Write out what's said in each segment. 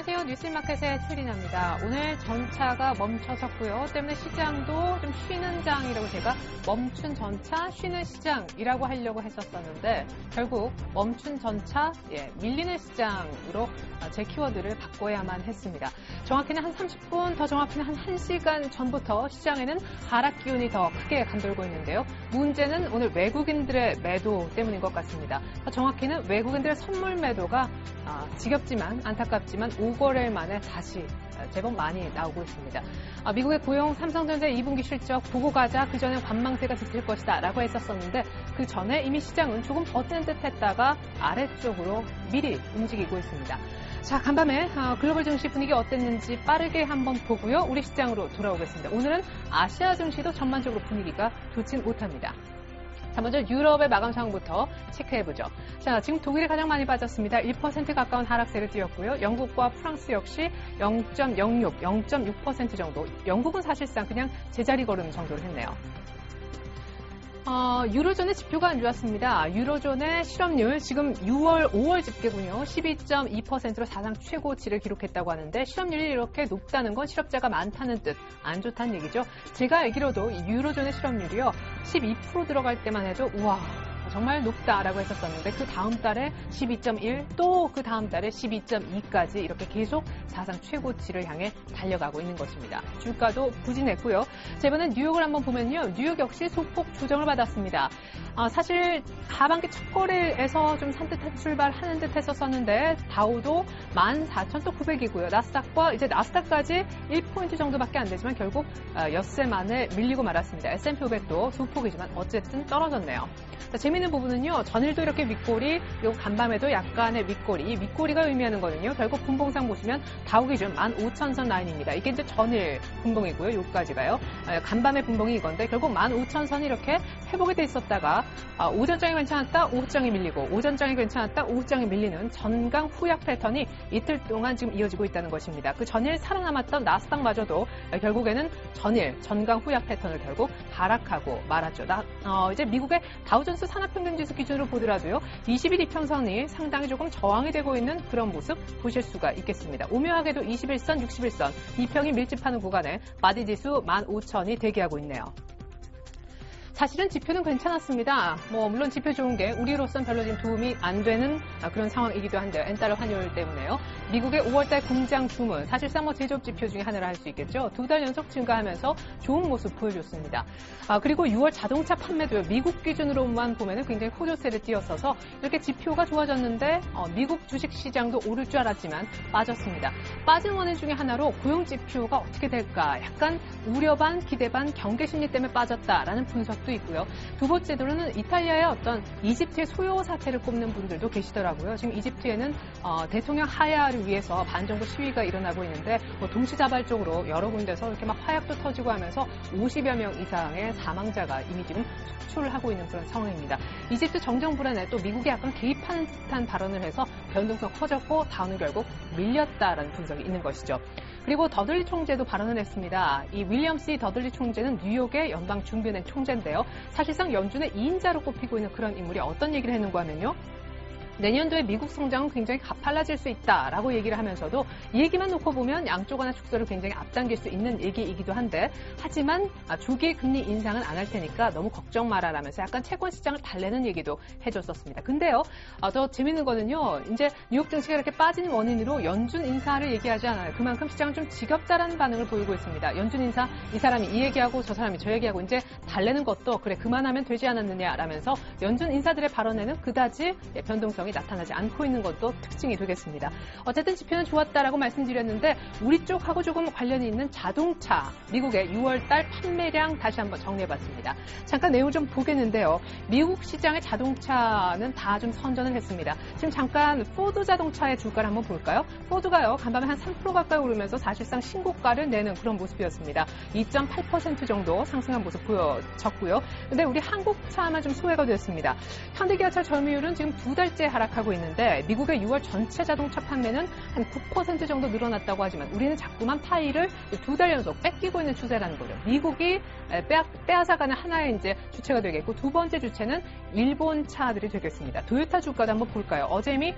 안녕하세요. 뉴스마켓의 최리나입니다. 오늘 전차가 멈춰섰고요. 때문에 시장도 좀 쉬는 장이라고 제가 멈춘 전차, 쉬는 시장이라고 하려고 했었었는데 결국 멈춘 전차, 밀리는 시장으로 제 키워드를 바꿔야만 했습니다. 정확히는 한 30분, 더 정확히는 한 1시간 전부터 시장에는 하락 기운이 더 크게 감돌고 있는데요. 문제는 오늘 외국인들의 매도 때문인 것 같습니다. 더 정확히는 외국인들의 선물 매도가 지겹지만 안타깝지만 5거래일 만에 다시 제법 많이 나오고 있습니다. 미국의 고용 삼성전자 2분기 실적 보고 가자 그 전에 관망세가 짙을 것이다 라고 했었었는데 그 전에 이미 시장은 조금 버티는 듯 했다가 아래쪽으로 미리 움직이고 있습니다. 자, 간밤에 글로벌 증시 분위기 어땠는지 빠르게 한번 보고요. 우리 시장으로 돌아오겠습니다. 오늘은 아시아 증시도 전반적으로 분위기가 좋진 못합니다. 자, 먼저 유럽의 마감 상황부터 체크해보죠. 자, 지금 독일이 가장 많이 빠졌습니다. 1% 가까운 하락세를 띄었고요. 영국과 프랑스 역시 0.06, 0.6% 정도. 영국은 사실상 그냥 제자리 걸음 정도를 했네요. 유로존의 지표가 안 좋았습니다. 유로존의 실업률 지금 5월 집계군요. 12.2%로 사상 최고치를 기록했다고 하는데 실업률이 이렇게 높다는 건 실업자가 많다는 뜻, 안 좋다는 얘기죠. 제가 알기로도 유로존의 실업률이요. 12% 들어갈 때만 해도 우와 정말 높다라고 했었었는데 그 다음 달에 12.1, 또 그 다음 달에 12.2까지 이렇게 계속 사상 최고치를 향해 달려가고 있는 것입니다. 주가도 부진했고요. 자, 이번엔 뉴욕을 한번 보면요. 뉴욕 역시 소폭 조정을 받았습니다. 사실 하반기 첫 거래에서 좀 산뜻한 출발하는 듯 했었었는데 다우도 14,900이고요. 나스닥과 이제 나스닥까지 1포인트 정도밖에 안 되지만 결국 엿새 만에 밀리고 말았습니다. S&P 500도 소폭이지만 어쨌든 떨어졌네요. 자, 재미있는 부분은요. 전일도 이렇게 윗꼬리, 요 간밤에도 약간의 윗꼬리. 이 윗꼬리가 의미하는 거는요. 결국 분봉상 보시면 다우 기준 15,000선 라인입니다. 이게 이제 전일 분봉이고요. 요까지가요. 간밤의 분봉이 이건데 결국 15,000선이 이렇게 회복이 돼 있었다가 오전장이 괜찮았다, 오후장이 밀리고 오전장이 괜찮았다, 오후장이 밀리는 전강 후약 패턴이 이틀 동안 지금 이어지고 있다는 것입니다. 그 전일 살아남았던 나스닥마저도 결국에는 전일 전강 후약 패턴을 결국 하락하고 말았죠. 이제 미국의 다우존스 산업평균지수 기준으로 보더라도요. 20일 이평선이 상당히 조금 저항이 되고 있는 그런 모습 보실 수가 있겠습니다. 오묘하게도 21선, 61선 이평이 밀집하는 구간에 바디지수 15,000이 대기하고 있네요. 사실은 지표는 괜찮았습니다. 물론 지표 좋은 게 우리로선 별로 지금 도움이 안 되는 그런 상황이기도 한데요. 엔달러 환율 때문에요. 미국의 5월달 공장 주문, 사실상 제조업 지표 중에 하나를 할 수 있겠죠. 2달 연속 증가하면서 좋은 모습 보여줬습니다. 그리고 6월 자동차 판매도요. 미국 기준으로만 보면 굉장히 호조세를 띄었어서 이렇게 지표가 좋아졌는데 미국 주식시장도 오를 줄 알았지만 빠졌습니다. 빠진 원인 중에 하나로 고용 지표가 어떻게 될까 약간 우려 반, 기대 반, 경계심리 때문에 빠졌다라는 분석도 있고요. 두 번째로는 이탈리아의 어떤 이집트의 소요 사태를 꼽는 분들도 계시더라고요. 지금 이집트에는 대통령 하야를 위해서 반정부 시위가 일어나고 있는데 동시다발적으로 여러 군데서 이렇게 막 화약도 터지고 하면서 50여 명 이상의 사망자가 이미 지금 속출을 하고 있는 그런 상황입니다. 이집트 정정 불안에 또 미국이 약간 개입하는 듯한 발언을 해서 변동성 커졌고 다음은 결국 밀렸다라는 분석이 있는 것이죠. 그리고 더들리 총재도 발언을 했습니다. 이 윌리엄 C. 더들리 총재는 뉴욕의 연방준비은행 총재인데요. 사실상 연준의 2인자로 꼽히고 있는 그런 인물이 어떤 얘기를 했는가 하면요. 내년도에 미국 성장은 굉장히 가팔라질 수 있다라고 얘기를 하면서도 이 얘기만 놓고 보면 양쪽 하나 축소를 굉장히 앞당길 수 있는 얘기이기도 한데 하지만 조기 금리 인상은 안 할 테니까 너무 걱정 마라라면서 약간 채권 시장을 달래는 얘기도 해줬었습니다. 근데요, 더 재밌는 거는요. 이제 뉴욕 증시가 이렇게 빠진 원인으로 연준 인사를 얘기하지 않아요. 그만큼 시장은 좀 지겹다라는 반응을 보이고 있습니다. 연준 인사 이 사람이 이 얘기하고 저 사람이 저 얘기하고 이제 달래는 것도 그래 그만하면 되지 않았느냐라면서 연준 인사들의 발언에는 그다지 변동성 나타나지 않고 있는 것도 특징이 되겠습니다. 어쨌든 지표는 좋았다라고 말씀드렸는데 우리 쪽하고 조금 관련이 있는 자동차, 미국의 6월달 판매량 다시 한번 정리해봤습니다. 잠깐 내용 좀 보겠는데요. 미국 시장의 자동차는 다 좀 선전을 했습니다. 지금 잠깐 포드 자동차의 주가를 한번 볼까요? 포드가요. 간밤에 한 3% 가까이 오르면서 사실상 신고가를 내는 그런 모습이었습니다. 2.8% 정도 상승한 모습 보여졌고요. 근데 우리 한국차만 좀 소외가 됐습니다. 현대기아차 점유율은 지금 2달째 하락하고 있는데 미국의 6월 전체 자동차 판매는 한 9% 정도 늘어났다고 하지만 우리는 자꾸만 파이를 2달 연속 뺏기고 있는 추세라는 거죠. 미국이 빼앗아가는 하나의 이제 주체가 되겠고 두 번째 주체는 일본 차들이 되겠습니다. 도요타 주가도 한번 볼까요? 어제 이미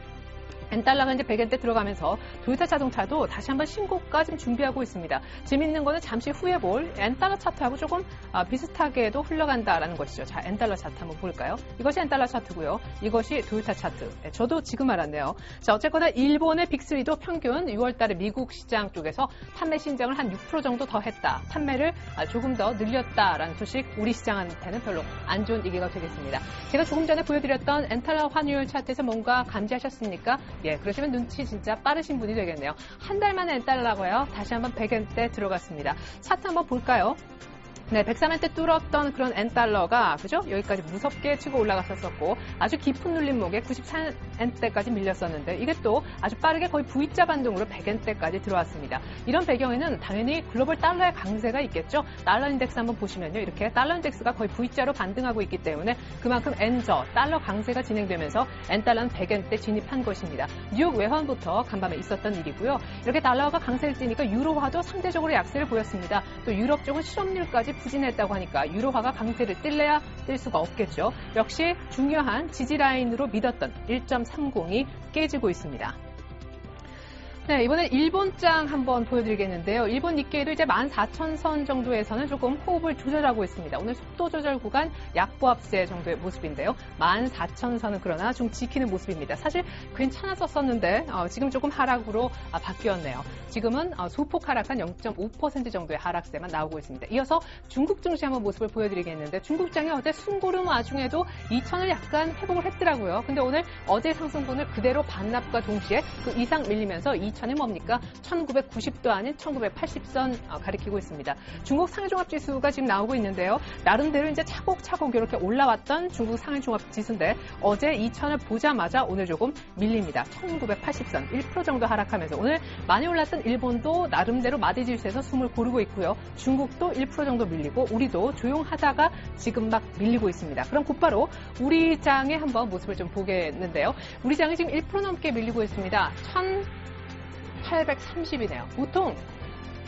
엔달러가 이제 100엔대 들어가면서 도요타 자동차도 다시 한번 신고가 지금 준비하고 있습니다. 재밌는 거는 잠시 후에 볼 엔달러 차트하고 조금 비슷하게도 흘러간다라는 것이죠. 자, 엔달러 차트 한번 볼까요? 이것이 엔달러 차트고요. 이것이 도요타 차트. 네, 저도 지금 알았네요. 자, 어쨌거나 일본의 빅3도 평균 6월 달에 미국 시장 쪽에서 판매 신장을 한 6% 정도 더 했다. 판매를 조금 더 늘렸다라는 소식, 우리 시장한테는 별로 안 좋은 얘기가 되겠습니다. 제가 조금 전에 보여드렸던 엔달러 환율 차트에서 뭔가 감지하셨습니까? 예, 그러시면 눈치 진짜 빠르신 분이 되겠네요. 한 달 만에 엔달러고요. 다시 한번 100엔대 들어갔습니다. 차트 한번 볼까요? 네, 103엔대 뚫었던 그런 엔달러가, 그죠? 여기까지 무섭게 치고 올라갔었고, 아주 깊은 눌림목에 94엔대까지 밀렸었는데, 이게 또 아주 빠르게 거의 V자 반동으로 100엔대까지 들어왔습니다. 이런 배경에는 당연히 글로벌 달러의 강세가 있겠죠? 달러 인덱스 한번 보시면요. 이렇게 달러 인덱스가 거의 V자로 반등하고 있기 때문에 그만큼 엔저, 달러 강세가 진행되면서 엔달러는 100엔대 진입한 것입니다. 뉴욕 외환부터 간밤에 있었던 일이고요. 이렇게 달러가 강세를 띠니까 유로화도 상대적으로 약세를 보였습니다. 또 유럽 쪽은 실업률까지 부진했다고 하니까 유로화가 강세를 뛸래야 뛸 수가 없겠죠. 역시 중요한 지지라인으로 믿었던 1.30이 깨지고 있습니다. 네, 이번엔 일본장 한번 보여드리겠는데요. 일본 니케이도 이제 14,000선 정도에서는 조금 호흡을 조절하고 있습니다. 오늘 속도 조절 구간 약보합세 정도의 모습인데요. 14,000선은 그러나 좀 지키는 모습입니다. 사실 괜찮았었는데 지금 조금 하락으로 바뀌었네요. 지금은 소폭 하락한 0.5% 정도의 하락세만 나오고 있습니다. 이어서 중국 증시 한번 모습을 보여드리겠는데 중국장이 어제 숨고름 와중에도 2,000을 약간 회복을 했더라고요. 근데 오늘 어제 상승분을 그대로 반납과 동시에 그 이상 밀리면서 2,000이 뭡니까? 1990도 아닌 1980선 가리키고 있습니다. 중국 상해종합지수가 지금 나오고 있는데요. 나름대로 이제 차곡차곡 이렇게 올라왔던 중국 상해종합지수인데 어제 2,000을 보자마자 오늘 조금 밀립니다. 1980선 1% 정도 하락하면서 오늘 많이 올랐던 일본도 나름대로 마디지수에서 숨을 고르고 있고요. 중국도 1% 정도 밀리고 우리도 조용하다가 지금 막 밀리고 있습니다. 그럼 곧바로 우리 장의 한번 모습을 좀 보겠는데요. 우리 장이 지금 1% 넘게 밀리고 있습니다. 1830이네요. 보통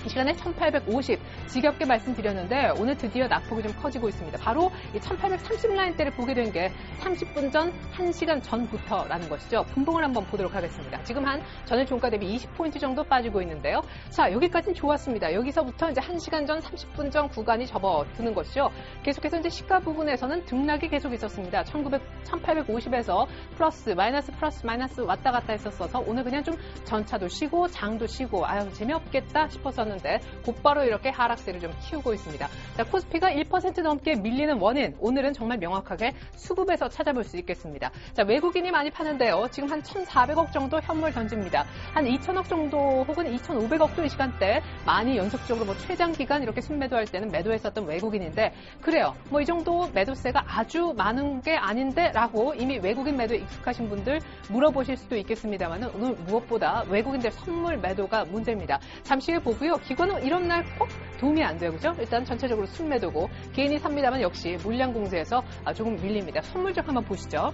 이 시간에 1850 지겹게 말씀드렸는데 오늘 드디어 낙폭이 좀 커지고 있습니다. 바로 이 1830 라인대를 보게 된 게 30분 전, 1시간 전부터라는 것이죠. 분봉을 한번 보도록 하겠습니다. 지금 한 전일 종가 대비 20포인트 정도 빠지고 있는데요. 자, 여기까지는 좋았습니다. 여기서부터 이제 1시간 전, 30분 전 구간이 접어드는 것이죠. 계속해서 이제 시가 부분에서는 등락이 계속 있었습니다. 1850에서 플러스, 마이너스 왔다 갔다 했었어서 오늘 그냥 좀 전차도 쉬고 장도 쉬고 아유 재미없겠다 싶었었는데 곧바로 이렇게 하락세를 좀 키우고 있습니다. 자, 코스피가 1% 넘게 밀리는 원인, 오늘은 정말 명확하게 수급에서 찾아볼 수 있겠습니다. 자, 외국인이 많이 파는데요. 지금 한 1,400억 정도 현물 던집니다. 한 2,000억 정도 혹은 2,500억도 이 시간대 많이 연속적으로 뭐 최장 기간 이렇게 순매도할 때는 매도했었던 외국인인데 그래요. 뭐 이 정도 매도세가 아주 많은 게 아닌데 라고 이미 외국인 매도에 익숙하신 분들 물어보실 수도 있겠습니다만 오늘 무엇보다 외국인들 선물 매도가 문제입니다. 잠시 후에 보고요. 기관은 이런 날 꼭 도움이 안 돼요. 그죠? 일단 전체적으로 순매도고 개인이 삽니다만 역시 물량 공세에서 조금 밀립니다. 선물 좀 한번 보시죠.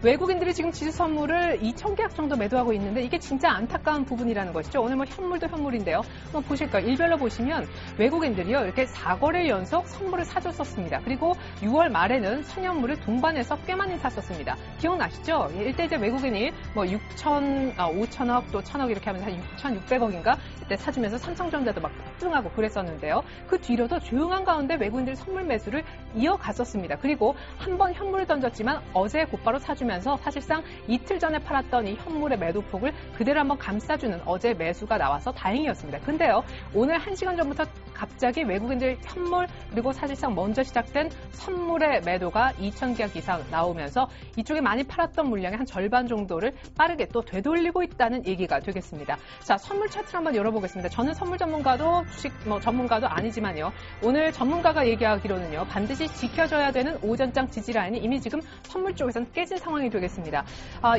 외국인들이 지금 지수 선물을 2,000계약 정도 매도하고 있는데 이게 진짜 안타까운 부분이라는 것이죠. 오늘 뭐 현물도 현물인데요. 한번 보실까요? 일별로 보시면 외국인들이요. 이렇게 4거래 연속 선물을 사줬었습니다. 그리고 6월 말에는 선현물을 동반해서 꽤 많이 샀었습니다. 기억나시죠? 이때 이제 외국인이 뭐 5천억 또 1,000억 이렇게 하면서 한 6,600억인가 이때 사주면서 삼성전자도 막 폭등하고 그랬었는데요. 그 뒤로도 조용한 가운데 외국인들이 선물 매수를 이어갔었습니다. 그리고 한 번 현물을 던졌지만 어제 곧바로 사주면서 사실상 이틀 전에 팔았던 이 현물의 매도폭을 그대로 한번 감싸주는 어제 매수가 나와서 다행이었습니다. 근데요, 오늘 1시간 전부터 갑자기 외국인들 현물 그리고 사실상 먼저 시작된 선물의 매도가 2,000계약 이상 나오면서 이쪽에 많이 팔았던 물량의 한 절반 정도를 빠르게 또 되돌리고 있다는 얘기가 되겠습니다. 자, 선물 차트를 한번 열어보겠습니다. 저는 선물 전문가도 주식 전문가도 아니지만요. 오늘 전문가가 얘기하기로는요. 반드시 지켜줘야 되는 오전장 지지라인이 이미 지금 선물 쪽에서는 깨진 상황이 되겠습니다.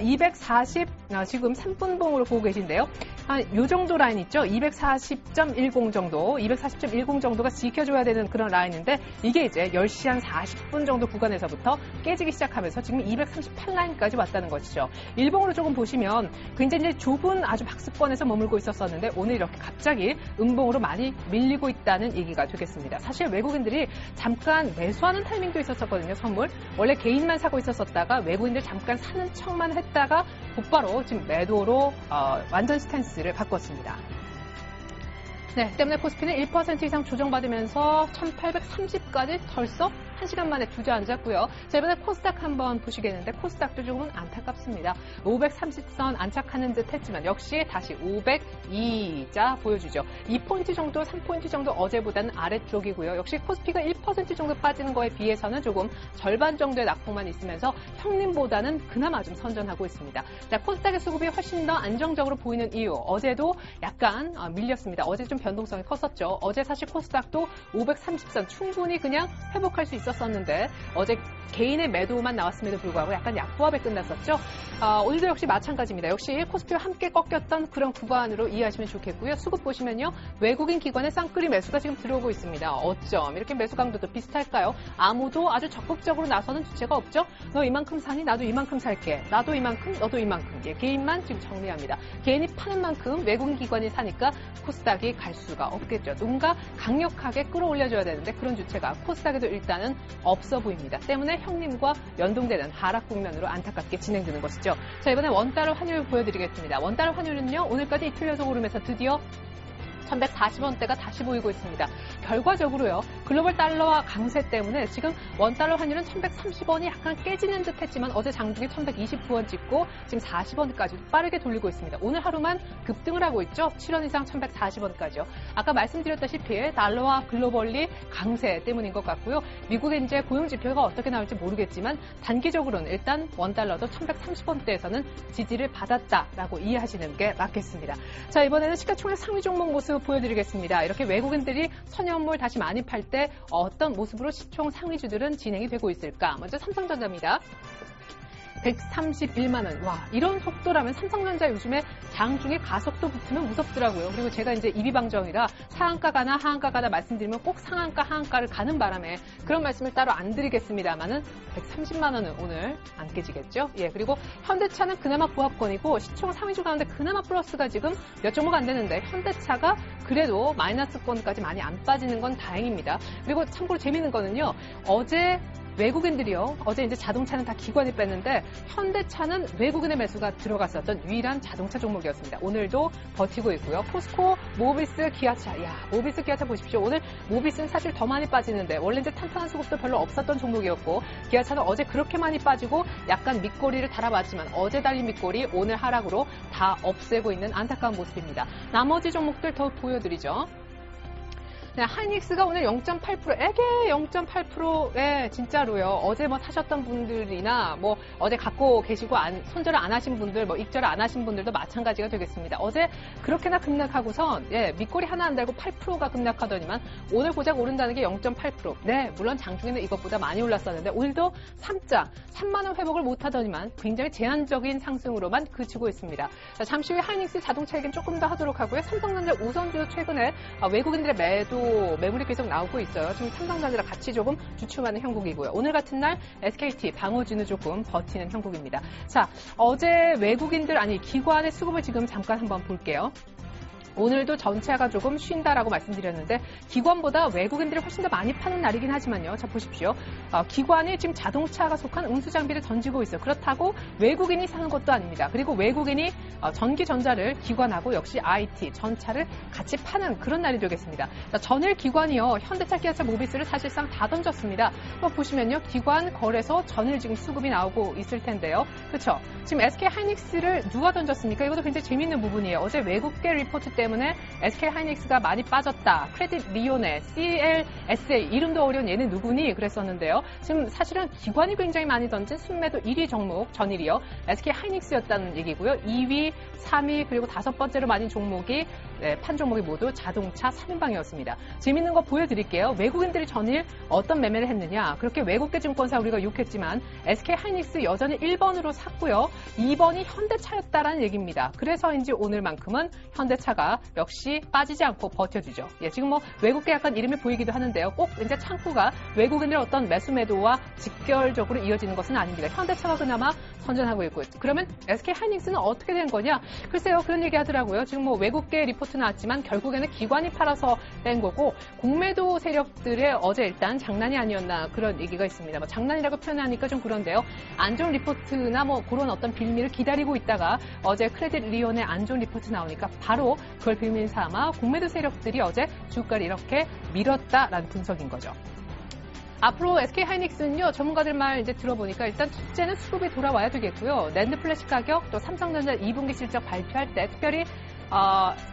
240 지금 3분봉으로 보고 계신데요. 요 정도 라인 있죠? 240.10 정도, 240.10 정도가 지켜줘야 되는 그런 라인인데 이게 이제 10시 한 40분 정도 구간에서부터 깨지기 시작하면서 지금 238 라인까지 왔다는 것이죠. 일봉으로 조금 보시면 굉장히 좁은 아주 박스권에서 머물고 있었었는데 오늘 이렇게 갑자기 음봉으로 많이 밀리고 있다는 얘기가 되겠습니다. 사실 외국인들이 잠깐 매수하는 타이밍도 있었거든요. 선물. 원래 개인만 사고 있었다가 외국인들 잠깐 사는 척만 했다가 곧바로 지금 매도로 완전 스탠스를 바꿨습니다. 네, 때문에 코스피는 1% 이상 조정받으면서 1830까지 털썩 1시간 만에 주저앉았고요. 자, 이번에 코스닥 한번 보시겠는데 코스닥도 조금은 안타깝습니다. 530선 안착하는 듯 했지만 역시 다시 502자 보여주죠. 2포인트 정도, 3포인트 정도 어제보다는 아래쪽이고요. 역시 코스피가 1% 정도 빠지는 거에 비해서는 조금 절반 정도의 낙폭만 있으면서 형님보다는 그나마 좀 선전하고 있습니다. 자, 코스닥의 수급이 훨씬 더 안정적으로 보이는 이유. 어제도 약간 밀렸습니다. 어제 좀 변동성이 컸었죠. 어제 사실 코스닥도 530선 충분히 그냥 회복할 수 있었는데 어제 개인의 매도만 나왔음에도 불구하고 약간 약보합에 끝났었죠. 오늘도 역시 마찬가지입니다. 역시 코스피와 함께 꺾였던 그런 구간으로 이해하시면 좋겠고요. 수급 보시면요. 외국인 기관의 쌍끌이 매수가 지금 들어오고 있습니다. 어쩜 이렇게 매수 강도도 비슷할까요? 아무도 아주 적극적으로 나서는 주체가 없죠. 너 이만큼 사니? 나도 이만큼 살게. 나도 이만큼, 너도 이만큼. 예, 개인만 지금 정리합니다. 개인이 파는 만큼 외국인 기관이 사니까 코스닥이 갈 수가 없겠죠. 누군가 강력하게 끌어올려줘야 되는데 그런 주체가 코스닥에도 일단은 없어 보입니다. 때문에 형님과 연동되는 하락 국면으로 안타깝게 진행되는 것이죠. 자, 이번에 원달러 환율 보여드리겠습니다. 원달러 환율은요, 오늘까지 이틀 연속 오르면서 드디어 1140원대가 다시 보이고 있습니다. 결과적으로요. 글로벌 달러와 강세 때문에 지금 원달러 환율은 1130원이 약간 깨지는 듯 했지만 어제 장중에 1129원 찍고 지금 40원까지 빠르게 돌리고 있습니다. 오늘 하루만 급등을 하고 있죠. 7원 이상 1140원까지요. 아까 말씀드렸다시피 달러와 글로벌리 강세 때문인 것 같고요. 미국의 이제 고용지표가 어떻게 나올지 모르겠지만 단기적으로는 일단 원달러도 1130원대에서는 지지를 받았다라고 이해하시는 게 맞겠습니다. 자, 이번에는 시가총액 상위 종목 모습 보여드리겠습니다. 이렇게 외국인들이 선현물 다시 많이 팔 때 어떤 모습으로 시총 상위주들은 진행이 되고 있을까? 먼저 삼성전자입니다. 131만 원. 와, 이런 속도라면 삼성전자 요즘에 장중에 가속도 붙으면 무섭더라고요. 그리고 제가 이제 입이방정이라 상한가 가나 하한가 가나 말씀드리면 꼭 상한가 하한가를 가는 바람에 그런 말씀을 따로 안 드리겠습니다만은 130만 원은 오늘 안 깨지겠죠. 예, 그리고 현대차는 그나마 부합권이고 시총 상위주 가운데 그나마 플러스가 지금 몇 종목 안 되는데 현대차가 그래도 마이너스권까지 많이 안 빠지는 건 다행입니다. 그리고 참고로 재밌는 거는요. 어제 외국인들이요. 어제 이제 자동차는 다 기관이 뺐는데 현대차는 외국인의 매수가 들어갔었던 유일한 자동차 종목이었습니다. 오늘도 버티고 있고요. 포스코, 모비스, 기아차. 야, 모비스, 기아차 보십시오. 오늘 모비스는 사실 더 많이 빠지는데 원래 이제 탄탄한 수급도 별로 없었던 종목이었고 기아차는 어제 그렇게 많이 빠지고 약간 밑꼬리를 달아봤지만 어제 달린 밑꼬리 오늘 하락으로 다 없애고 있는 안타까운 모습입니다. 나머지 종목들 더 보여드리죠. 네, 하이닉스가 오늘 0.8%, 에게 0.8%에 진짜로요. 어제 뭐 사셨던 분들이나 뭐 어제 갖고 계시고 손절을 안 하신 분들, 뭐 익절을 안 하신 분들도 마찬가지가 되겠습니다. 어제 그렇게나 급락하고선 밑꼬리 하나 안 달고 8%가 급락하더니만 오늘 고작 오른다는 게 0.8%. 네, 물론 장중에는 이것보다 많이 올랐었는데 오늘도 3만 원 회복을 못 하더니만 굉장히 제한적인 상승으로만 그치고 있습니다. 자, 잠시 후에 하이닉스 자동차 얘기는 조금 더 하도록 하고요. 삼성전자 우선주도 최근에 외국인들의 매물이 계속 나오고 있어요. 지금 삼성전자랑 같이 조금 주춤하는 형국이고요. 오늘 같은 날 SKT, 방어주는 조금 버티는 형국입니다. 자, 어제 외국인들 기관의 수급을 지금 잠깐 한번 볼게요. 오늘도 전체가 조금 쉰다라고 말씀드렸는데 기관보다 외국인들이 훨씬 더 많이 파는 날이긴 하지만요. 자, 보십시오. 기관이 지금 자동차가 속한 운수장비를 던지고 있어요. 그렇다고 외국인이 사는 것도 아닙니다. 그리고 외국인이 전기전자를 기관하고 역시 IT, 전차를 같이 파는 그런 날이 되겠습니다. 자, 전일 기관이요. 현대차, 기아차, 모비스를 사실상 다 던졌습니다. 보시면요. 기관 거래소 전일 지금 수급이 나오고 있을 텐데요. 그렇죠? 지금 SK 하이닉스를 누가 던졌습니까? 이것도 굉장히 재밌는 부분이에요. 어제 외국계 리포트 때문에 SK 하이닉스가 많이 빠졌다. 크레딧 리오네, CLSA 이름도 어려운 얘는 누구니? 그랬었는데요. 지금 사실은 기관이 굉장히 많이 던진 순매도 1위 종목 전일이요. SK 하이닉스였다는 얘기고요. 2위, 3위 그리고 5번째로 많은 종목이 판 종목이 모두 자동차 3인방이었습니다. 재밌는 거 보여드릴게요. 외국인들이 전일 어떤 매매를 했느냐. 그렇게 외국계 증권사 우리가 욕했지만 SK하이닉스 여전히 1번으로 샀고요. 2번이 현대차였다라는 얘기입니다. 그래서인지 오늘만큼은 현대차가 역시 빠지지 않고 버텨주죠. 지금 뭐 외국계 약간 이름이 보이기도 하는데요. 꼭 이제 창구가 외국인들의 어떤 매수 매도와 직결적으로 이어지는 것은 아닙니다. 현대차가 그나마 선전하고 있고, 그러면 SK하이닉스는 어떻게 된 거냐? 글쎄요, 그런 얘기 하더라고요. 지금 뭐 외국계 리포트 나왔지만 결국에는 기관이 팔아서 된 거고, 공매도 세력들의 어제 일단 장난이 아니었나 그런 얘기가 있습니다. 뭐 장난이라고 표현하니까 좀 그런데요. 안 좋은 리포트나 뭐 그런 어떤 빌미를 기다리고 있다가 어제 크레딧 리온의 안 좋은 리포트 나오니까 바로 그걸 빌미 삼아 공매도 세력들이 어제 주가를 이렇게 밀었다라는 분석인 거죠. 앞으로 SK하이닉스는요, 전문가들 말 이제 들어보니까 일단 첫째는 수급이 돌아와야 되겠고요. 낸드 플래시 가격, 또 삼성전자 2분기 실적 발표할 때 특별히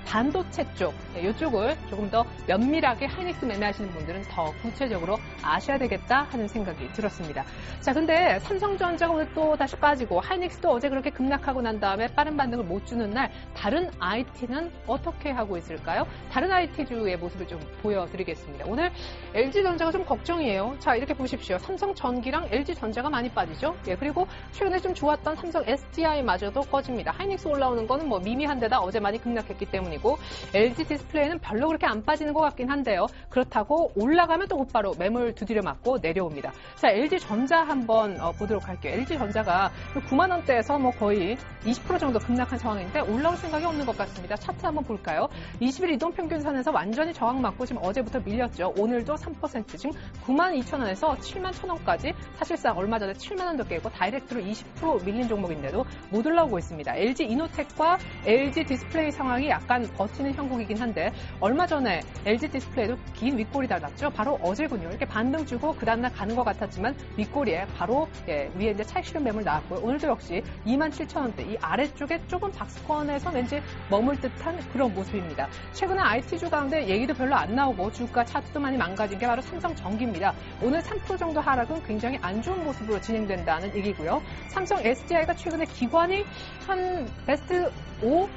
반도체 쪽, 이쪽을 조금 더 면밀하게 하이닉스 매매하시는 분들은 더 구체적으로 아셔야 되겠다 하는 생각이 들었습니다. 자, 근데 삼성전자가 오늘 또 다시 빠지고 하이닉스도 어제 그렇게 급락하고 난 다음에 빠른 반등을 못 주는 날 다른 IT는 어떻게 하고 있을까요? 다른 IT주의 모습을 좀 보여드리겠습니다. 오늘 LG전자가 좀 걱정이에요. 자, 이렇게 보십시오. 삼성전기랑 LG전자가 많이 빠지죠. 그리고 최근에 좀 좋았던 삼성 SDI마저도 꺼집니다. 하이닉스 올라오는 거는 뭐 미미한 데다 어제 많이 급락했기 때문이고, LG 디스플레이는 별로 그렇게 안 빠지는 것 같긴 한데요. 그렇다고 올라가면 또 곧바로 매물 두드려 맞고 내려옵니다. 자, LG전자 한번 보도록 할게요. LG전자가 9만 원대에서 뭐 거의 20% 정도 급락한 상황인데 올라올 생각이 없는 것 같습니다. 차트 한번 볼까요? 20일 이동평균선에서 완전히 저항 맞고 지금 어제부터 밀렸죠. 오늘도 3% 지금 9만 2천 원에서 7만 1천 원까지 사실상 얼마 전에 7만 원도 깨고 다이렉트로 20% 밀린 종목인데도 못 올라오고 있습니다. LG 이노텍과 LG 디스플레이 상황이 약간 버티는 형국이긴 한데 얼마 전에 LG 디스플레이도 긴 윗골이 달랐죠. 바로 어제군요. 이렇게 반등 주고 그 다음날 가는 것 같았지만 윗골에 바로 위에 이제 차익 실현 매물 나왔고요. 오늘도 역시 27,000원대 이 아래쪽에 조금 박스권에서 왠지 머물 듯한 그런 모습입니다. 최근에 IT주 가운데 얘기도 별로 안 나오고 주가 차트도 많이 망가진 게 바로 삼성전기입니다. 오늘 3% 정도 하락은 굉장히 안 좋은 모습으로 진행된다는 얘기고요. 삼성 SDI가 최근에 기관이 한 베스트 5?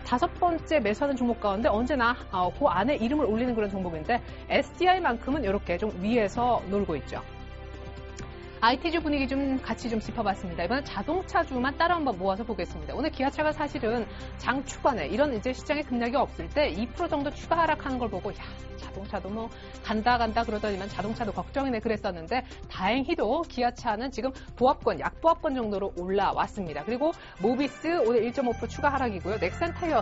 5번째 매수하는 종목 가운데 언제나 그 안에 이름을 올리는 그런 종목인데 SDI만큼은 이렇게 좀 위에서 놀고 있죠. IT주 분위기 좀 같이 좀 짚어봤습니다. 이번엔 자동차주만 따라 한번 모아서 보겠습니다. 오늘 기아차가 사실은 장 초반에 이런 이제 시장에 급락이 없을 때 2% 정도 추가 하락하는 걸 보고 자동차도 뭐 간다 그러더니만 자동차도 걱정이네 그랬었는데 다행히도 기아차는 지금 보합권, 약보합권 정도로 올라왔습니다. 그리고 모비스 오늘 1.5% 추가 하락이고요. 넥센타이어,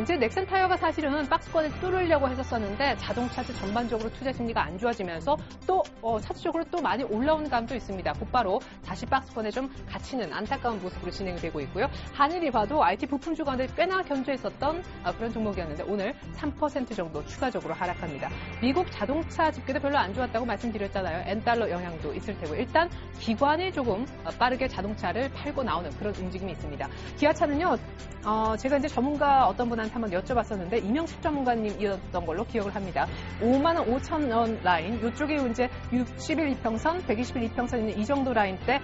이제 넥센타이어가 사실은 박스권을 뚫으려고 했었었는데 자동차도 전반적으로 투자 심리가 안 좋아지면서 또 차트적으로 또 많이 올라오는 감도 있습니다. 곧바로 다시 박스권에 좀 갇히는 안타까운 모습으로 진행이 되고 있고요. 한일이 봐도 IT 부품주 가운데 꽤나 견조했었던 그런 종목이었는데 오늘 3% 정도 추가적으로 하락합니다. 미국 자동차 집계도 별로 안 좋았다고 말씀드렸잖아요. 엔달러 영향도 있을 테고 일단 기관이 조금 빠르게 자동차를 팔고 나오는 그런 움직임이 있습니다. 기아차는요. 제가 이제 전문가 어떤 분한테 한번 여쭤봤었는데 이명식 전문가님이었던 걸로 기억을 합니다. 5만 원 5천 원 라인 이쪽에 이제 60일 이평선, 120일 이평선 있는 이 정도 라인 때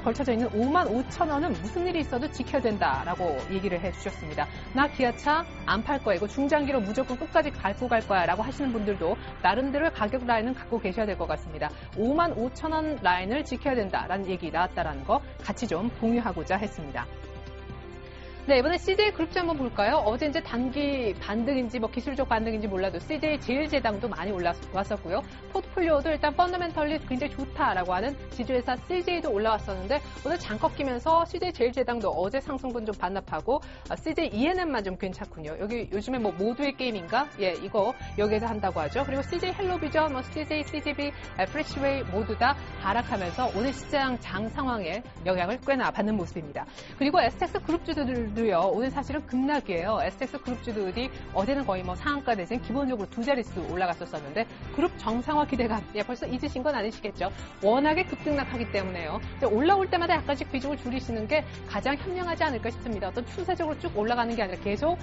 걸쳐져 있는 5만 5천 원은 무슨 일이 있어도 지켜야 된다라고 얘기를 해주셨습니다. 나 기아차 안 팔 거야. 이거 중장기로 무조건 끝까지 갈고 갈 거야 라고 하시는 분들도 나름대로 가격 라인은 갖고 계셔야 될 것 같습니다. 5만 5천 원 라인을 지켜야 된다라는 얘기 나왔다라는 거 같이 좀 공유하고자 했습니다. 네, 이번에 CJ 그룹주 한번 볼까요? 어제 이제 단기 반등인지 뭐 기술적 반등인지 몰라도 CJ 제일제당도 많이 올라왔었고요. 포트폴리오도 일단 펀더멘털리 굉장히 좋다라고 하는 지주회사 CJ도 올라왔었는데 오늘 장 꺾이면서 CJ 제일제당도 어제 상승분 좀 반납하고 CJ ENM만 좀 괜찮군요. 여기 요즘에 뭐 모두의 게임인가? 이거 여기에서 한다고 하죠. 그리고 CJ 헬로비전, 뭐 CJ, CGV, 프레시웨이 모두 다 하락하면서 오늘 시장 장 상황에 영향을 꽤나 받는 모습입니다. 그리고 STX 그룹주들 오늘 사실은 급락이에요. STX 그룹주들이 어제는 거의 뭐 상한가 내진 기본적으로 두 자릿수 올라갔었었는데 그룹 정상화 기대감 벌써 잊으신 건 아니시겠죠. 워낙에 급등락하기 때문에요. 올라올 때마다 약간씩 비중을 줄이시는 게 가장 현명하지 않을까 싶습니다. 어떤 추세적으로 쭉 올라가는 게 아니라 계속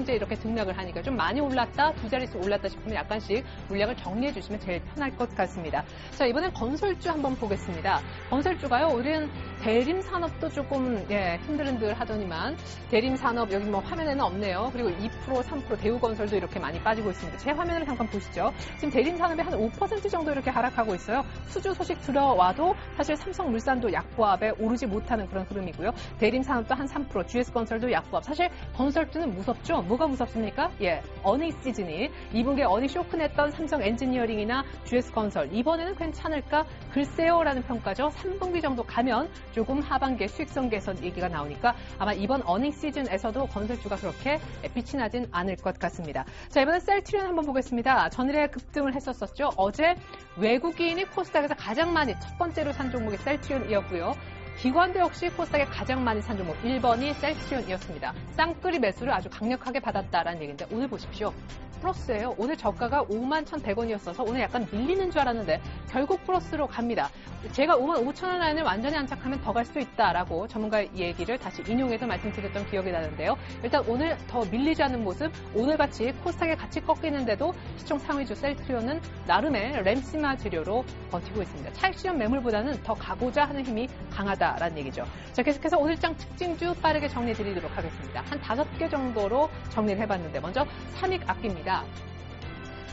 이제 이렇게 등락을 하니까 좀 많이 올랐다, 두 자릿수 올랐다 싶으면 약간씩 물량을 정리해 주시면 제일 편할 것 같습니다. 자, 이번엔 건설주 한번 보겠습니다. 건설주가요. 오늘은 대림 산업도 조금 흔들흔들 하더니만 대림 산업 여기 뭐 화면에는 없네요. 그리고 2%, 3% 대우건설도 이렇게 많이 빠지고 있습니다. 제 화면을 잠깐 보시죠. 지금 대림 산업이 한 5% 정도 이렇게 하락하고 있어요. 수주 소식 들어와도 사실 삼성물산도 약보합에 오르지 못하는 그런 흐름이고요. 대림 산업도 한 3%, GS건설도 약보합. 사실 건설주는 무섭죠. 뭐가 무섭습니까? 예, 어닝 시즌이 2분기에 어닝 쇼크냈던 삼성 엔지니어링이나 GS건설 이번에는 괜찮을까? 글쎄요라는 평가죠. 3분기 정도 가면 조금 하반기에 수익성 개선 얘기가 나오니까 아마 이번 어닝 시즌에서도 건설주가 그렇게 빛이 나진 않을 것 같습니다. 자, 이번엔 셀트리온 한번 보겠습니다. 전일에 급등을 했었죠. 어제 외국인이 코스닥에서 가장 많이 첫 번째로 산 종목이 셀트리온이었고요. 기관도 역시 코스닥에 가장 많이 산 종목 1번이 셀트리온이었습니다. 쌍끌이 매수를 아주 강력하게 받았다라는 얘기인데 오늘 보십시오. 플러스예요. 오늘 저가가 51,100원이었어서 오늘 약간 밀리는 줄 알았는데 결국 플러스로 갑니다. 제가 55,000원 라인을 완전히 안착하면 더 갈 수 있다라고 전문가의 얘기를 다시 인용해서 말씀드렸던 기억이 나는데요. 일단 오늘 더 밀리지 않는 모습, 오늘같이 코스닥에 같이 꺾이는데도 시총 상위주 셀트리온은 나름의 램시마 재료로 버티고 있습니다. 차익 실현 매물보다는 더 가고자 하는 힘이 강하다라는 얘기죠. 자, 계속해서 오늘장 특징주 빠르게 정리해드리도록 하겠습니다. 한 5개 정도로 정리를 해봤는데 먼저 삼익악기입니다.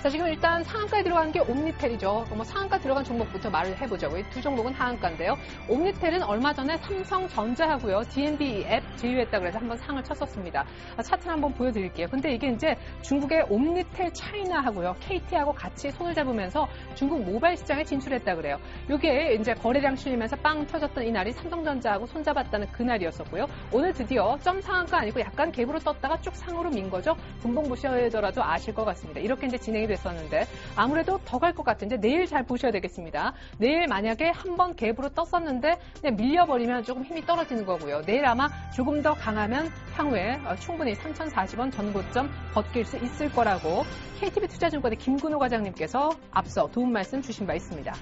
자, 지금 일단 상한가에 들어간 게 옴니텔이죠. 뭐 상한가 들어간 종목부터 말을 해보죠. 이 두 종목은 하한가인데요. 옴니텔은 얼마 전에 삼성전자하고요. D&B 앱 제휴했다고 해서 한번 상을 쳤었습니다. 차트를 한번 보여드릴게요. 근데 이게 이제 중국의 옴니텔 차이나하고요. KT하고 같이 손을 잡으면서 중국 모바일 시장에 진출했다 그래요. 이게 이제 거래량 실리면서 빵 터졌던 이날이 삼성전자하고 손잡았다는 그날이었었고요. 오늘 드디어 점 상한가 아니고 약간 갭으로 떴다가 쭉 상으로 민 거죠. 분봉 보셔더라도 아실 것 같습니다. 이렇게 이제 진행이 됐었는데 아무래도 더 갈 것 같은데 내일 잘 보셔야 되겠습니다. 내일 만약에 한번 갭으로 떴었는데 그냥 밀려버리면 조금 힘이 떨어지는 거고요. 내일 아마 조금 더 강하면 향후에 충분히 3,040원 전고점 버틸 수 있을 거라고 KTB투자증권의 김근호 과장님께서 앞서 도움 말씀 주신 바 있습니다.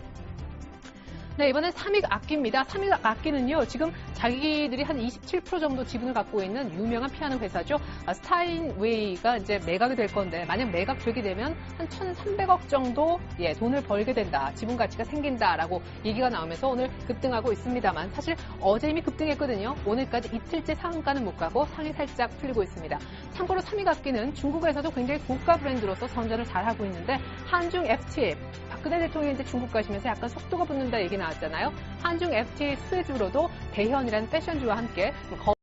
네, 이번엔 삼익악기입니다. 삼익악기는요, 지금 자기들이 한 27% 정도 지분을 갖고 있는 유명한 피아노 회사죠. 스타인웨이가 이제 매각이 될 건데, 만약 매각되게 되면 한 1,300억 정도, 돈을 벌게 된다. 지분 가치가 생긴다라고 얘기가 나오면서 오늘 급등하고 있습니다만, 사실 어제 이미 급등했거든요. 오늘까지 이틀째 상한가는 못 가고 상이 살짝 풀리고 있습니다. 참고로 삼익악기는 중국에서도 굉장히 고가 브랜드로서 선전을 잘하고 있는데, 한중 FTA, 박근혜 대통령이 이제 중국 가시면서 약간 속도가 붙는다 얘기 나왔잖아요. 한중 FTA 수혜주로도 대현이라는 패션주와 함께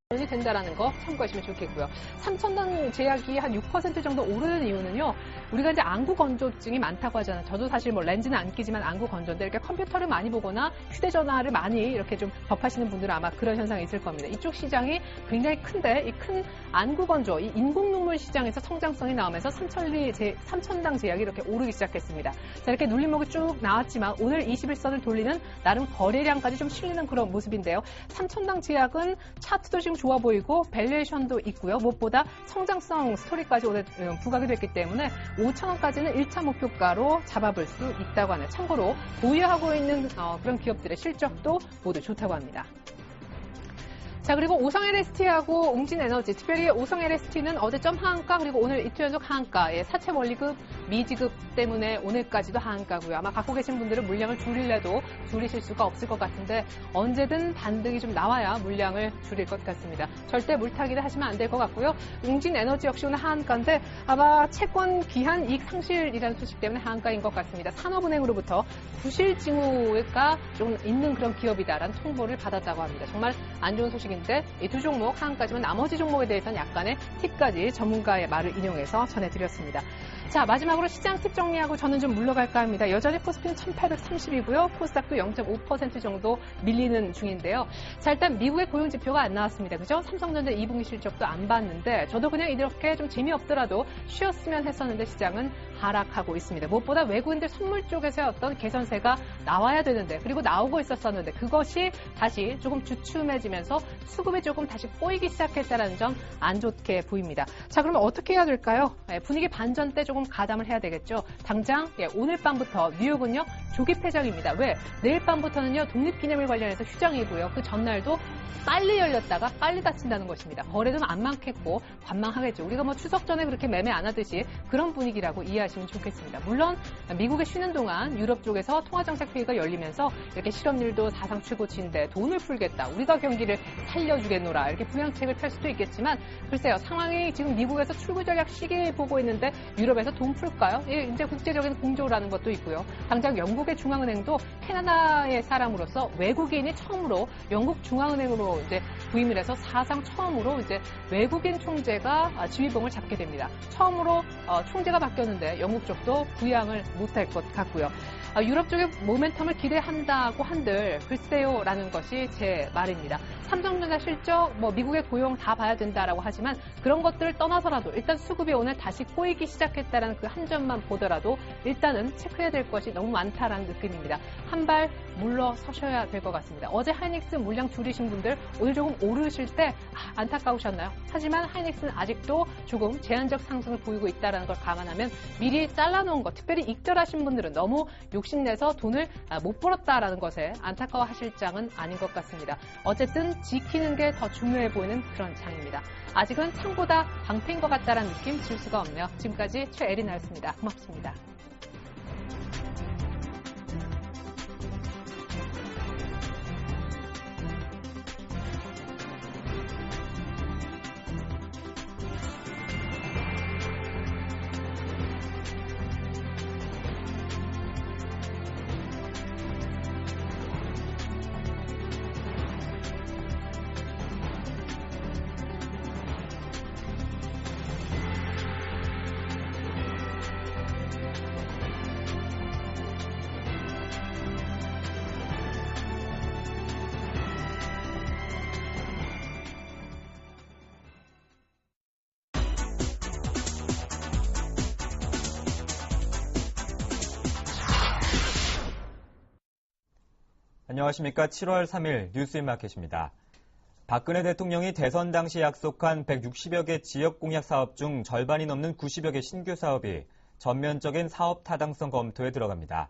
거론이 된다라는 거 참고하시면 좋겠고요. 삼천당 제약이 한 6% 정도 오르는 이유는요. 우리가 이제 안구 건조증이 많다고 하잖아요. 저도 사실 뭐 렌즈는 안 끼지만 안구 건조인데 이렇게 컴퓨터를 많이 보거나 휴대전화를 많이 이렇게 좀 접하시는 분들은 아마 그런 현상이 있을 겁니다. 이쪽 시장이 굉장히 큰데 이 큰 안구 건조, 이 인공 눈물 시장에서 성장성이 나오면서 삼천당 제약이 이렇게 오르기 시작했습니다. 자, 이렇게 눌림목이 쭉 나왔지만 오늘 21선을 돌리는 나름 거래량까지 좀 실리는 그런 모습인데요. 삼천당 제약은 차트도 지금 좋아 보이고 밸류에이션도 있고요. 무엇보다 성장성 스토리까지 오늘 부각이 됐기 때문에 5,000원까지는 1차 목표가로 잡아볼 수 있다고 하네요. 참고로 보유하고 있는 그런 기업들의 실적도 모두 좋다고 합니다. 자, 그리고 오성 LST하고 웅진에너지, 특별히 오성 LST는 어제 점 하한가, 그리고 오늘 이틀 연속 하한가, 사채 원리급, 미지급 때문에 오늘까지도 하한가고요. 아마 갖고 계신 분들은 물량을 줄이려도 줄이실 수가 없을 것 같은데 언제든 반등이 좀 나와야 물량을 줄일 것 같습니다. 절대 물타기를 하시면 안 될 것 같고요. 웅진에너지 역시 오늘 하한가인데 아마 채권 기한 이익 상실이라는 소식 때문에 하한가인 것 같습니다. 산업은행으로부터 부실 징후가 좀 있는 그런 기업이다라는 통보를 받았다고 합니다. 정말 안 좋은 소식 인데 이 두 종목 하한가지만 나머지 종목에 대해서는 약간의 팁까지 전문가의 말을 인용해서 전해드렸습니다. 자, 마지막으로 시장 팁 정리하고 저는 좀 물러갈까 합니다. 여전히 코스피는 1830이고요. 코스닥도 0.5% 정도 밀리는 중인데요. 자, 일단 미국의 고용지표가 안 나왔습니다. 그죠? 삼성전자 2분기 실적도 안 봤는데 저도 그냥 이렇게 좀 재미없더라도 쉬었으면 했었는데 시장은 하락하고 있습니다. 무엇보다 외국인들 선물 쪽에서의 어떤 개선세가 나와야 되는데 그리고 나오고 있었었는데 그것이 다시 조금 주춤해지면서 수급이 조금 다시 꼬이기 시작했다는 점 안 좋게 보입니다. 자, 그러면 어떻게 해야 될까요? 분위기 반전 때 조금 가담을 부담을 해야 되겠죠. 당장 오늘 밤부터 뉴욕은요 조기 폐장입니다. 왜? 내일 밤부터는요 독립기념일 관련해서 휴장이고요. 그 전날도 빨리 열렸다가 빨리 닫힌다는 것입니다. 거래도 안 많겠고 관망하겠죠. 우리가 뭐 추석 전에 그렇게 매매 안 하듯이 그런 분위기라고 이해하시면 좋겠습니다. 물론 미국에 쉬는 동안 유럽 쪽에서 통화정책회의가 열리면서 이렇게 실업률도 사상 최고치인데 돈을 풀겠다. 우리가 경기를 살려주겠노라. 이렇게 부양책을 펼 수도 있겠지만 글쎄요. 상황이 지금 미국에서 출구 전략 시기 보고 있는데 유럽에서 돈 풀까요? 이제 국제적인 공조라는 것도 있고요. 당장 영국의 중앙은행도 캐나다의 사람으로서 외국인이 처음으로 영국 중앙은행으로 이제 부임을 해서 사상 처음으로 이제 외국인 총재가 지휘봉을 잡게 됩니다. 처음으로 총재가 바뀌었는데 영국 쪽도 부양을 못할 것 같고요. 유럽 쪽의 모멘텀을 기대한다고 한들 글쎄요라는 것이 제 말입니다. 삼성전자 실적, 미국의 고용 다 봐야 된다라고 하지만 그런 것들을 떠나서라도 일단 수급이 오늘 다시 꼬이기 시작했다는 그 한 점만 보더라도 일단은 체크해야 될 것이 너무 많다라는 느낌입니다. 한 발 물러서셔야 될 것 같습니다. 어제 하이닉스 물량 줄이신 분들 오늘 조금 오르실 때 안타까우셨나요? 하지만 하이닉스는 아직도 조금 제한적 상승을 보이고 있다는 걸 감안하면 미리 잘라놓은 것, 특별히 익절하신 분들은 너무 욕심내서 돈을 못 벌었다라는 것에 안타까워하실 장은 아닌 것 같습니다. 어쨌든 지키는 게 더 중요해 보이는 그런 장입니다. 아직은 창보다 방패인 것 같다는 느낌 질 수가 없네요. 지금까지 최애리나였습니다. 고맙습니다. 안녕하십니까. 7월 3일 뉴스인마켓입니다. 박근혜 대통령이 대선 당시 약속한 160여 개 지역 공약 사업 중 절반이 넘는 90여 개 신규 사업이 전면적인 사업 타당성 검토에 들어갑니다.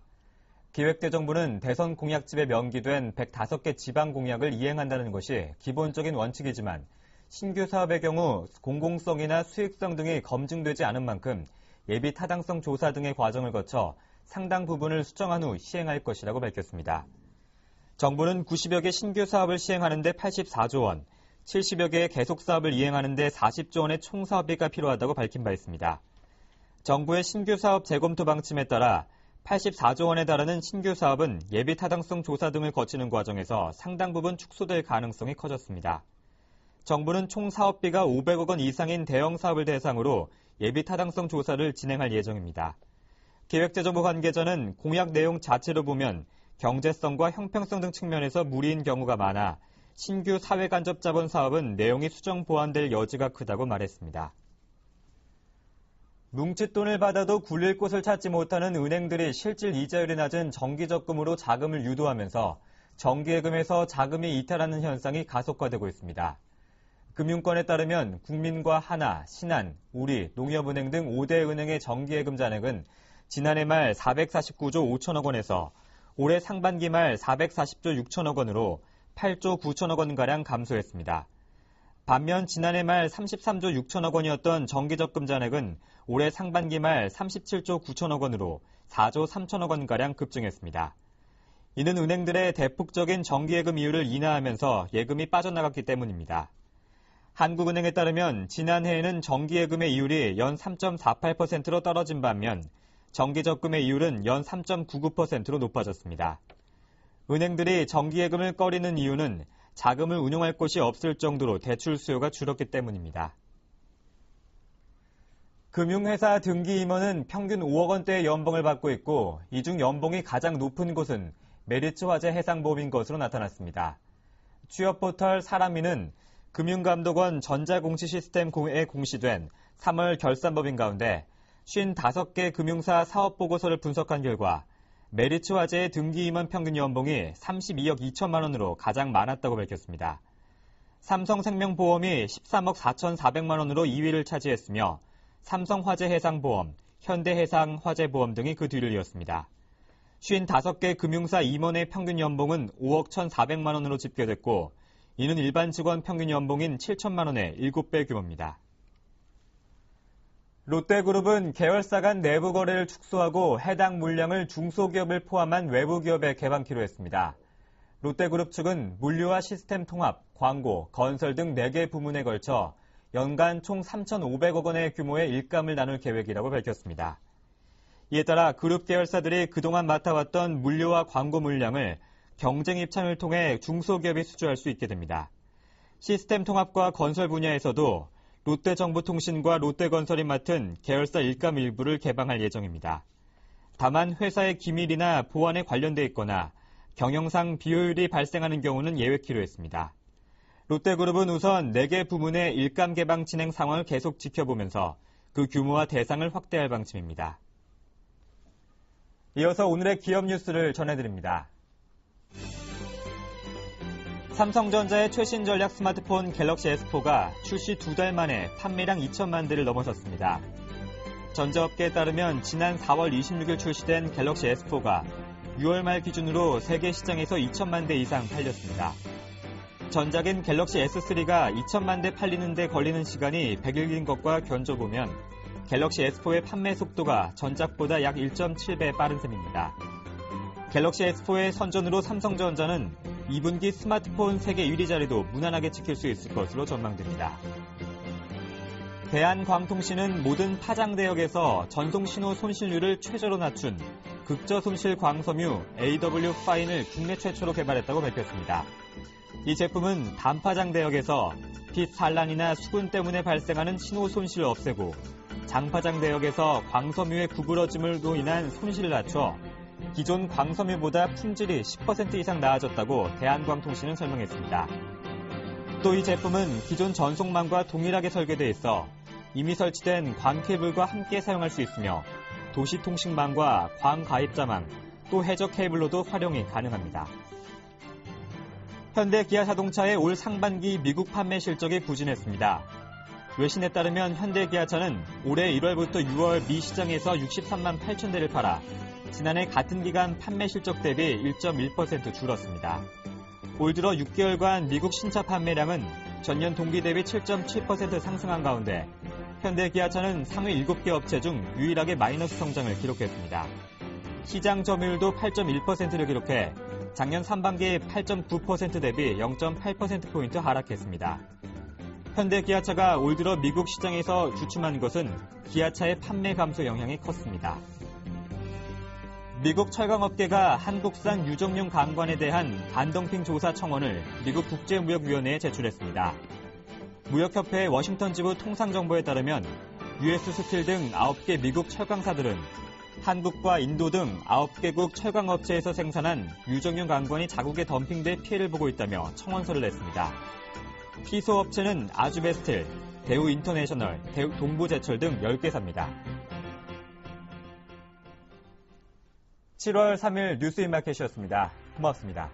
기획대정부는 대선 공약집에 명기된 105개 지방 공약을 이행한다는 것이 기본적인 원칙이지만 신규 사업의 경우 공공성이나 수익성 등이 검증되지 않은 만큼 예비 타당성 조사 등의 과정을 거쳐 상당 부분을 수정한 후 시행할 것이라고 밝혔습니다. 정부는 90여 개 신규 사업을 시행하는 데 84조 원, 70여 개의 계속 사업을 이행하는 데 40조 원의 총 사업비가 필요하다고 밝힌 바 있습니다. 정부의 신규 사업 재검토 방침에 따라 84조 원에 달하는 신규 사업은 예비 타당성 조사 등을 거치는 과정에서 상당 부분 축소될 가능성이 커졌습니다. 정부는 총 사업비가 500억 원 이상인 대형 사업을 대상으로 예비 타당성 조사를 진행할 예정입니다. 기획재정부 관계자는 공약 내용 자체로 보면 경제성과 형평성 등 측면에서 무리인 경우가 많아 신규 사회간접 자본 사업은 내용이 수정 보완될 여지가 크다고 말했습니다. 뭉칫돈을 받아도 굴릴 곳을 찾지 못하는 은행들이 실질 이자율이 낮은 정기적금으로 자금을 유도하면서 정기예금에서 자금이 이탈하는 현상이 가속화되고 있습니다. 금융권에 따르면 국민과 하나, 신한, 우리, 농협은행 등 5대 은행의 정기예금 잔액은 지난해 말 449조 5천억 원에서 올해 상반기 말 440조 6천억 원으로 8조 9천억 원가량 감소했습니다. 반면 지난해 말 33조 6천억 원이었던 정기적금 잔액은 올해 상반기 말 37조 9천억 원으로 4조 3천억 원가량 급증했습니다. 이는 은행들의 대폭적인 정기예금 이율을 인하하면서 예금이 빠져나갔기 때문입니다. 한국은행에 따르면 지난해에는 정기예금의 이율이 연 3.48%로 떨어진 반면 정기적금의 이율은 연 3.99%로 높아졌습니다. 은행들이 정기예금을 꺼리는 이유는 자금을 운용할 곳이 없을 정도로 대출 수요가 줄었기 때문입니다. 금융회사 등기 임원은 평균 5억 원대의 연봉을 받고 있고 이 중 연봉이 가장 높은 곳은 메리츠 화재 해상보험인 것으로 나타났습니다. 취업포털 사람인은 금융감독원 전자공시시스템에 공시된 3월 결산법인 가운데 55개 금융사 사업보고서를 분석한 결과 메리츠 화재의 등기 임원 평균 연봉이 32억 2천만 원으로 가장 많았다고 밝혔습니다. 삼성생명보험이 13억 4,400만 원으로 2위를 차지했으며 삼성화재해상보험, 현대해상, 화재보험 등이 그 뒤를 이었습니다. 55개 금융사 임원의 평균 연봉은 5억 1,400만 원으로 집계됐고 이는 일반 직원 평균 연봉인 7천만 원의 7배 규모입니다. 롯데그룹은 계열사 간 내부 거래를 축소하고 해당 물량을 중소기업을 포함한 외부 기업에 개방키로 했습니다. 롯데그룹 측은 물류와 시스템 통합, 광고, 건설 등 4개 부문에 걸쳐 연간 총 3,500억 원의 규모의 일감을 나눌 계획이라고 밝혔습니다. 이에 따라 그룹 계열사들이 그동안 맡아왔던 물류와 광고 물량을 경쟁 입찰을 통해 중소기업이 수주할 수 있게 됩니다. 시스템 통합과 건설 분야에서도 롯데정보통신과 롯데건설이 맡은 계열사 일감 일부를 개방할 예정입니다. 다만 회사의 기밀이나 보안에 관련돼 있거나 경영상 비효율이 발생하는 경우는 예외키로 했습니다. 롯데그룹은 우선 4개 부문의 일감 개방 진행 상황을 계속 지켜보면서 그 규모와 대상을 확대할 방침입니다. 이어서 오늘의 기업 뉴스를 전해드립니다. 삼성전자의 최신 전략 스마트폰 갤럭시 S4가 출시 2달 만에 판매량 2천만 대를 넘어섰습니다. 전자업계에 따르면 지난 4월 26일 출시된 갤럭시 S4가 6월 말 기준으로 세계 시장에서 2천만 대 이상 팔렸습니다. 전작인 갤럭시 S3가 2천만 대 팔리는 데 걸리는 시간이 100일인 것과 견줘보면 갤럭시 S4의 판매 속도가 전작보다 약 1.7배 빠른 셈입니다. 갤럭시 S4의 선전으로 삼성전자는 2분기 스마트폰 세계 1위 자리도 무난하게 지킬 수 있을 것으로 전망됩니다. 대한광통신은 모든 파장 대역에서 전송 신호 손실률을 최저로 낮춘 극저손실 광섬유 AW 파인을 국내 최초로 개발했다고 밝혔습니다. 이 제품은 단파장 대역에서 빛 산란이나 수분 때문에 발생하는 신호 손실을 없애고 장파장 대역에서 광섬유의 구부러짐으로 인한 손실을 낮춰 기존 광섬유보다 품질이 10% 이상 나아졌다고 대한광통신은 설명했습니다. 또 이 제품은 기존 전송망과 동일하게 설계되어 있어 이미 설치된 광케이블과 함께 사용할 수 있으며 도시통신망과 광가입자망, 또 해적 케이블로도 활용이 가능합니다. 현대 기아자동차의 올 상반기 미국 판매 실적이 부진했습니다. 외신에 따르면 현대 기아차는 올해 1월부터 6월 미 시장에서 63만 8천 대를 팔아 지난해 같은 기간 판매 실적 대비 1.1% 줄었습니다. 올 들어 6개월간 미국 신차 판매량은 전년 동기 대비 7.7% 상승한 가운데 현대 기아차는 상위 7개 업체 중 유일하게 마이너스 성장을 기록했습니다. 시장 점유율도 8.1%를 기록해 작년 3반기 8.9% 대비 0.8%포인트 하락했습니다. 현대 기아차가 올 들어 미국 시장에서 주춤한 것은 기아차의 판매 감소 영향이 컸습니다. 미국 철강업계가 한국산 유정용 강관에 대한 반덤핑 조사 청원을 미국 국제무역위원회에 제출했습니다. 무역협회의 워싱턴 지부 통상정보에 따르면 US 스틸 등 9개 미국 철강사들은 한국과 인도 등 9개국 철강업체에서 생산한 유정용 강관이 자국에 덤핑돼 피해를 보고 있다며 청원서를 냈습니다. 피소 업체는 아주베스틸, 대우인터내셔널, 동부제철 등 10개사입니다. 7월 3일 뉴스인마켓이었습니다. 고맙습니다.